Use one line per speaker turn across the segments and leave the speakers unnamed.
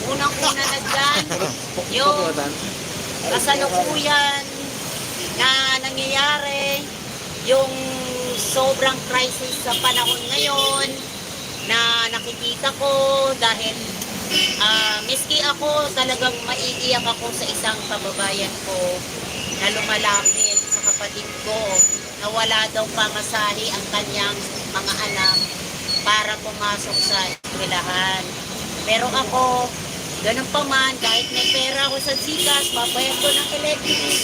unang-una na dyan, yung kasalukuyan na nangyayari, yung sobrang crisis sa panahon ngayon na nakikita ko dahil miski ako talagang maiiyak ako sa isang kababayan ko na lumalapit sa kapatid ko na wala daw pamasahe ang kanyang mga anak para pumasok sa eskwelahan. Pero ako, ganun pa man, kahit may pera ako sa Gcash, babayad ko ng electric,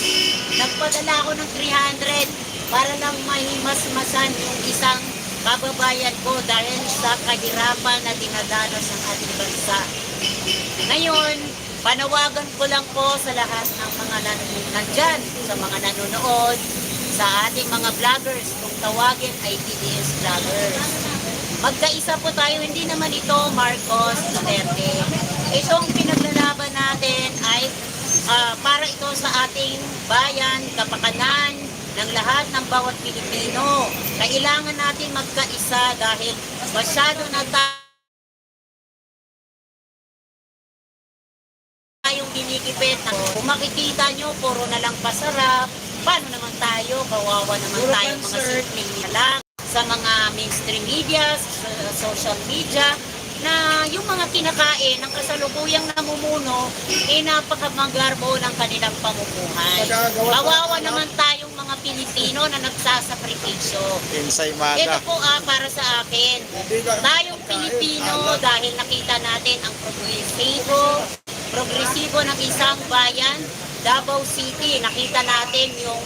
nagpadala ako ng 300 para lang mahimasmasan yung isang kababayan ko dahil sa kahirapan na dinadanas ng ating bansa. Ngayon, panawagan ko lang po sa lahat ng mga nandyan, sa mga nanonood, sa ating mga vloggers, kung tawagin ay PDS vloggers. Magkaisa po tayo, hindi naman ito Marcos Duterte. Itong pinaglalaban natin ay para ito sa ating bayan, kapakanan ng lahat ng bawat Pilipino. Kailangan natin magkaisa dahil masyado na tayong ginikipit. Kung makikita nyo, puro na lang pasarap. Paano naman tayo? Kawawa naman tayong mga simpleng lang sa mga mainstream media, sa social media, na yung mga kinakain ng kasalukuyang namumuno, napakamagarbo ng kanilang pamumuhay. Kawawa naman tayong mga Pilipino na nagsasakripisyo. Ito po para sa akin, tayong Pilipino, dahil nakita natin ang progresibo ng isang bayan, Davao City, nakita natin yung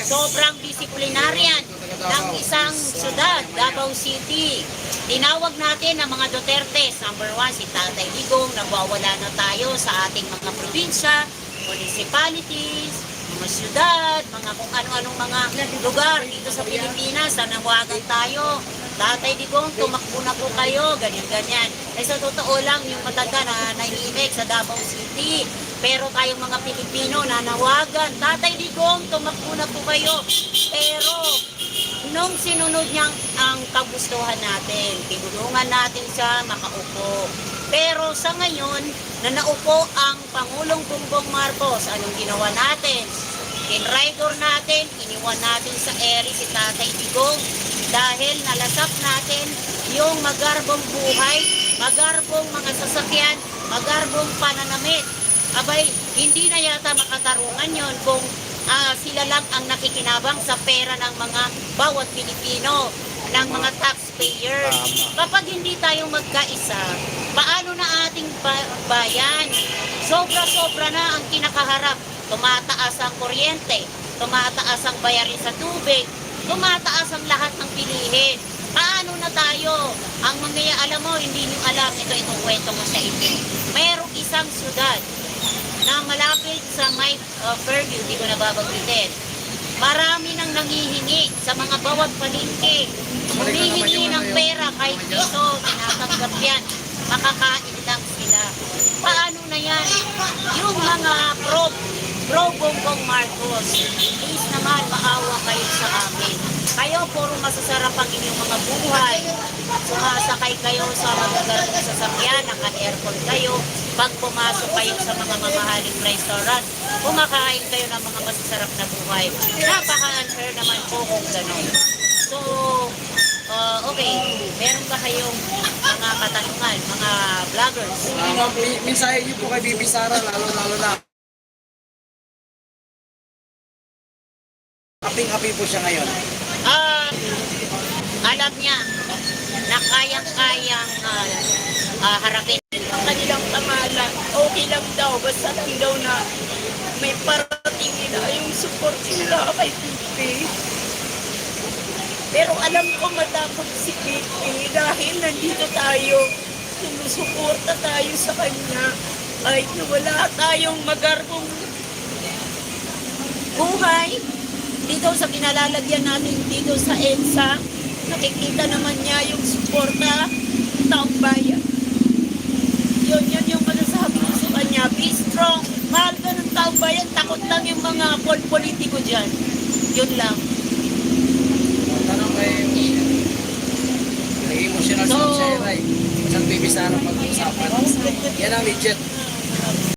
sobrang disiplinaryan ng isang syudad, Davao City. Tinawag natin ang mga Duterte, number 1, si Tatay Digong, nagwawala na tayo sa ating mga probinsya, municipalities, mga syudad, mga kung ano-anong mga lugar dito sa Pilipinas, na nawagan tayo. Tatay Digong, tumakbo na po kayo, ganyan-ganyan. Sa totoo lang, yung matanda na nahimik sa Davao City, pero tayong mga Pilipino nanawagan, Tatay Digong, tumakbo na po kayo. Pero nung sinunod niya ang kagustuhan natin, tinulungan natin siya makaupo. Pero sa ngayon, na naupo ang Pangulong Bongbong Marcos, anong ginawa natin? Kinraidor natin, iniwan natin sa eri si Tatay Digong dahil nalasap natin yung magarbong buhay, magarbong mga sasakyan, magarbong pananamit. Abay, hindi na yata makatarungan yon kung sila lang ang nakikinabang sa pera ng mga bawat Pilipino, ng mga taxpayers. Kapag hindi tayo magkaisa, paano na ating bayan? Sobra-sobra na ang kinakaharap. Tumataas ang kuryente, tumataas ang bayarin sa tubig, tumataas ang lahat ng bilihin. Paano na tayo? Ang alam mo, hindi nyo alam, itong kwento ko sa inyo. Mayroong isang syudad na malapit sa may Fairview, hindi ko nababanggitin. Marami nang nangihingi sa mga bawat palengke. Humihingi ng pera kahit piso, tinatanggap yan. Makakain lang sila. Paano na yan? Yung mga pro-Bongbong Marcos, please naman maawa kayo sa amin. Kayo puro masasarap ang inyong mga buhay. Sumasakay kayo sa magagandang sasakyan, naka-aircon kayo. Pag pumasok kayo sa mga mamahaling restaurant, kumakain kayo ng mga masasarap na buhay. Napaka-unfair naman po kung gano'n. So, okay, meron ba kayong mga katanungan, mga vloggers?
Mensahe niyo po kay Bibi Sara, lalo na. Aping-api po siya ngayon.
Alam niya na kayang-kayang harapin ang kanilang tamalan. Okay lang daw, basta lang daw na may parating nila yung support nila kay Pipi. Pero alam ko matapos si Pipi dahil nandito tayo, sumusuporta tayo sa kanya. Kahit na wala tayong magarbong buhay, dito sa pinalalagyan natin dito sa EDSA, nakikita naman niya yung suporta ng taong bayan. Yun yung masasabi ko sa kanya. Be strong. Mahal ka ng taong bayan. Takot lang yung mga politiko dyan. Yun lang.
Tanong kay emotional
So,
siya, Ray. Isang Bibi Sara pag-uusapan. Yan ang legit.